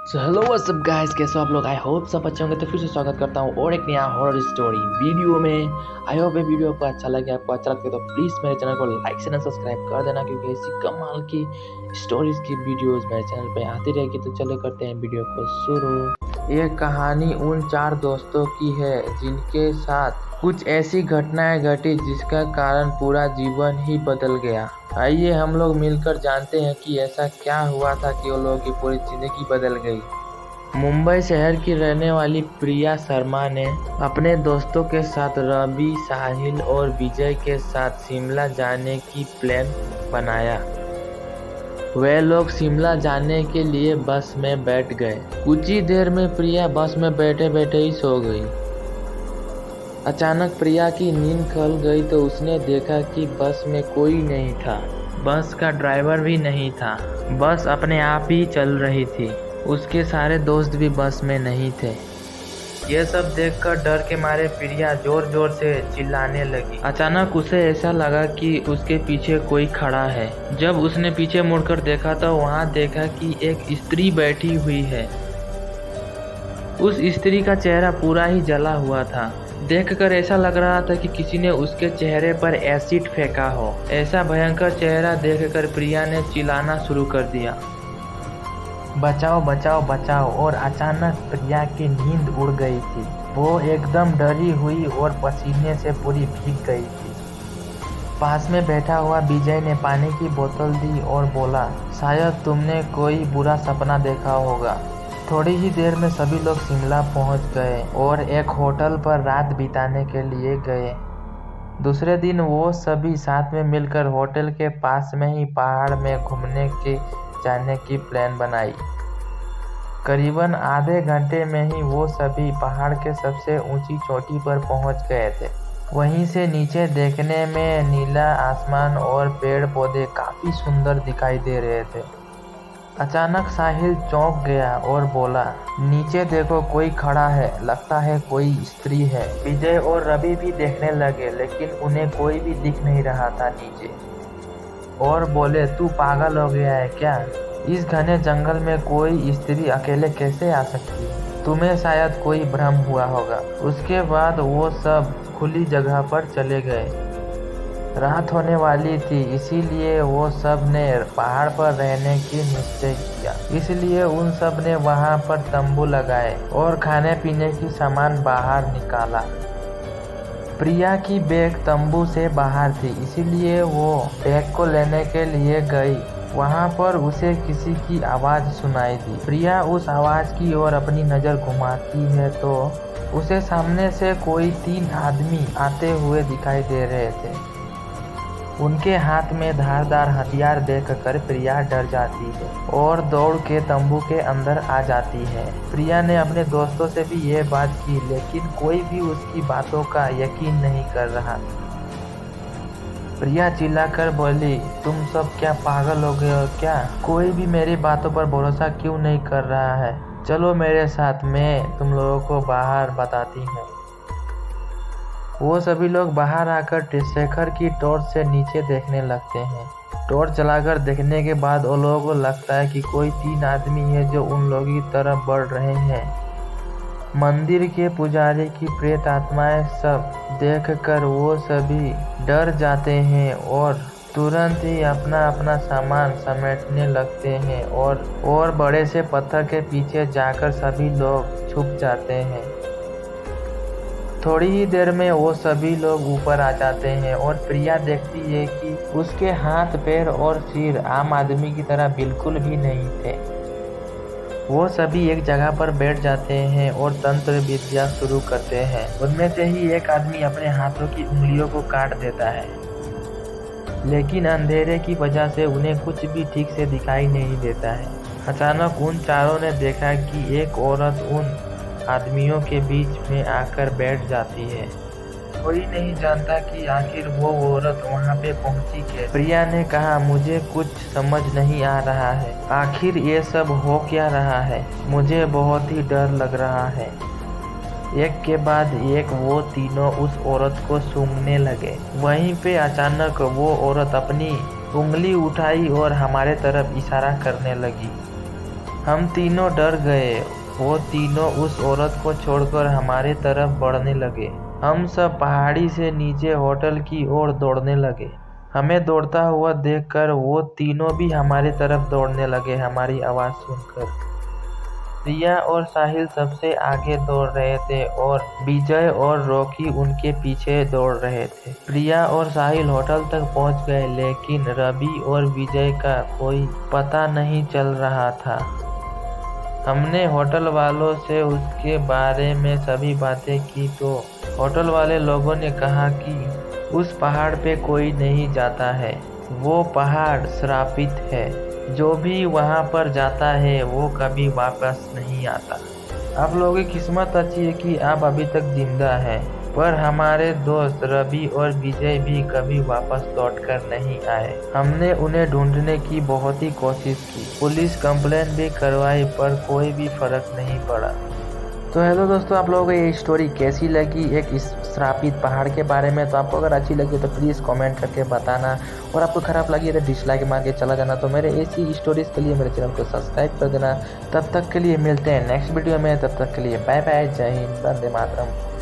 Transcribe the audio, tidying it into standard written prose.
So hello what's up guys, कैसे हो आप लोग। आई होप सब अच्छे होंगे। तो फिर से स्वागत करता हूँ और एक नया हॉरर स्टोरी वीडियो में। आई होप ये वीडियो आपको अच्छा लगे। आपको अच्छा लगता है तो प्लीज़ मेरे चैनल को लाइक शेयर सब्सक्राइब कर देना, क्योंकि ऐसी कमाल की स्टोरीज की वीडियोस मेरे चैनल पे आती रहेगी। तो चलो करते हैं वीडियो को शुरू। ये कहानी उन 4 दोस्तों की है जिनके साथ कुछ ऐसी घटनाएं घटी जिसका कारण पूरा जीवन ही बदल गया। आइए हम लोग मिलकर जानते हैं कि ऐसा क्या हुआ था कि उन लोगों की पूरी जिंदगी बदल गई। मुंबई शहर की रहने वाली प्रिया शर्मा ने अपने दोस्तों के साथ रवि, साहिल और विजय के साथ शिमला जाने की प्लान बनाया। वे लोग शिमला जाने के लिए बस में बैठ गए। कुछ ही देर में प्रिया बस में बैठे बैठे ही सो गई। अचानक प्रिया की नींद खुल गई तो उसने देखा कि बस में कोई नहीं था। बस का ड्राइवर भी नहीं था। बस अपने आप ही चल रही थी। उसके सारे दोस्त भी बस में नहीं थे। यह सब देखकर डर के मारे प्रिया जोर जोर से चिल्लाने लगी। अचानक उसे ऐसा लगा कि उसके पीछे कोई खड़ा है। जब उसने पीछे मुड़कर देखा तो वहां देखा कि एक स्त्री बैठी हुई है। उस स्त्री का चेहरा पूरा ही जला हुआ था। देखकर ऐसा लग रहा था कि किसी ने उसके चेहरे पर एसिड फेंका हो। ऐसा भयंकर चेहरा देखकर प्रिया ने चिल्लाना शुरू कर दिया, बचाओ बचाओ बचाओ। और अचानक प्रिया की नींद उड़ गई थी। वो एकदम डरी हुई और पसीने से पूरी भीग गई थी। पास में बैठा हुआ विजय ने पानी की बोतल दी और बोला, शायद तुमने कोई बुरा सपना देखा होगा। थोड़ी ही देर में सभी लोग शिमला पहुंच गए और एक होटल पर रात बिताने के लिए गए। दूसरे दिन वो सभी साथ में मिलकर होटल के पास में ही पहाड़ में घूमने के जाने की प्लान बनाई। करीबन आधे घंटे में ही वो सभी पहाड़ के सबसे ऊंची चोटी पर पहुंच गए थे। वहीं से नीचे देखने में नीला आसमान और पेड़ पौधे काफी सुंदर दिखाई दे रहे थे। अचानक साहिल चौंक गया और बोला, नीचे देखो कोई खड़ा है, लगता है कोई स्त्री है। विजय और रवि भी देखने लगे, लेकिन उन्हें कोई भी दिख नहीं रहा था नीचे। और बोले, तू पागल हो गया है क्या? इस घने जंगल में कोई स्त्री अकेले कैसे आ सकती है? तुम्हें शायद कोई भ्रम हुआ होगा। उसके बाद वो सब खुली जगह पर चले गए। रात होने वाली थी, इसीलिए वो सब ने पहाड़ पर रहने की निश्चय किया। इसलिए उन सब ने वहां पर तंबू लगाए और खाने पीने की सामान बाहर निकाला। प्रिया की बैग तंबू से बाहर थी, इसीलिए वो बैग को लेने के लिए गई। वहां पर उसे किसी की आवाज सुनाई दी। प्रिया उस आवाज की ओर अपनी नजर घुमाती है तो उसे सामने से कोई 3 आदमी आते हुए दिखाई दे रहे थे। उनके हाथ में धारदार हथियार देखकर प्रिया डर जाती है और दौड़ के तंबू के अंदर आ जाती है। प्रिया ने अपने दोस्तों से भी यह बात की, लेकिन कोई भी उसकी बातों का यकीन नहीं कर रहा। प्रिया चिल्लाकर बोली, तुम सब क्या पागल हो गए हो क्या? कोई भी मेरी बातों पर भरोसा क्यों नहीं कर रहा है? चलो मेरे साथ, मैं तुम लोगों को बाहर बताती हूँ। वो सभी लोग बाहर आकर शेखर की टॉर्च से नीचे देखने लगते हैं। टॉर्च जलाकर देखने के बाद उन लोगों को लगता है कि कोई 3 आदमी है जो उन लोगों की तरफ बढ़ रहे हैं। मंदिर के पुजारी की प्रेत आत्माएं सब देखकर वो सभी डर जाते हैं और तुरंत ही अपना अपना सामान समेटने लगते हैं और बड़े से पत्थर के पीछे जाकर सभी लोग छुप जाते हैं। थोड़ी ही देर में वो सभी लोग ऊपर आ जाते हैं और प्रिया देखती है कि उसके हाथ पैर और सिर आम आदमी की तरह बिल्कुल भी नहीं थे। वो सभी एक जगह पर बैठ जाते हैं और तंत्र विद्या शुरू करते हैं। उनमें से ही एक आदमी अपने हाथों की उंगलियों को काट देता है, लेकिन अंधेरे की वजह से उन्हें कुछ भी ठीक से दिखाई नहीं देता है। अचानक उन चारों ने देखा कि एक औरत उन आदमियों के बीच में आकर बैठ जाती है। कोई नहीं जानता कि आखिर वो औरत वहां पे पहुंची कैसे। प्रिया ने कहा, मुझे कुछ समझ नहीं आ रहा है। आखिर ये सब हो क्या रहा है? मुझे बहुत ही डर लग रहा है। एक के बाद एक वो तीनों उस औरत को सूंघने लगे। वहीं पे अचानक वो औरत अपनी उंगली उठाई और हमारे तरफ इशारा करने लगी। हम तीनों डर गए। वो तीनों उस औरत को छोड़कर हमारे तरफ बढ़ने लगे। हम सब पहाड़ी से नीचे होटल की ओर दौड़ने लगे। हमें दौड़ता हुआ देखकर वो तीनों भी हमारी तरफ दौड़ने लगे हमारी आवाज़ सुनकर। रिया और साहिल सबसे आगे दौड़ रहे थे और विजय और रॉकी उनके पीछे दौड़ रहे थे। प्रिया और साहिल होटल तक पहुंच गए, लेकिन रवि और विजय का कोई पता नहीं चल रहा था। हमने होटल वालों से उसके बारे में सभी बातें की तो होटल वाले लोगों ने कहा कि उस पहाड़ पे कोई नहीं जाता है, वो पहाड़ श्रापित है। जो भी वहाँ पर जाता है वो कभी वापस नहीं आता। आप लोगों की किस्मत अच्छी है कि आप अभी तक जिंदा हैं, पर हमारे दोस्त रवि और विजय भी कभी वापस लौट कर नहीं आए। हमने उन्हें ढूंढने की बहुत ही कोशिश की, पुलिस कंप्लेंट भी करवाई, पर कोई भी फर्क नहीं पड़ा। तो हेलो दोस्तों, आप लोगों को ये स्टोरी कैसी लगी एक इस श्रापित पहाड़ के बारे में? तो आपको अगर अच्छी लगी तो प्लीज़ कमेंट करके बताना, और आपको ख़राब लगी तो डिसलाइक मार के चला जाना। तो मेरे ऐसी स्टोरीज़ के लिए मेरे चैनल को सब्सक्राइब कर देना। तब तक के लिए मिलते हैं नेक्स्ट वीडियो में, तब तक के लिए बाय बाय, जय हिंद, वंदे मातरम।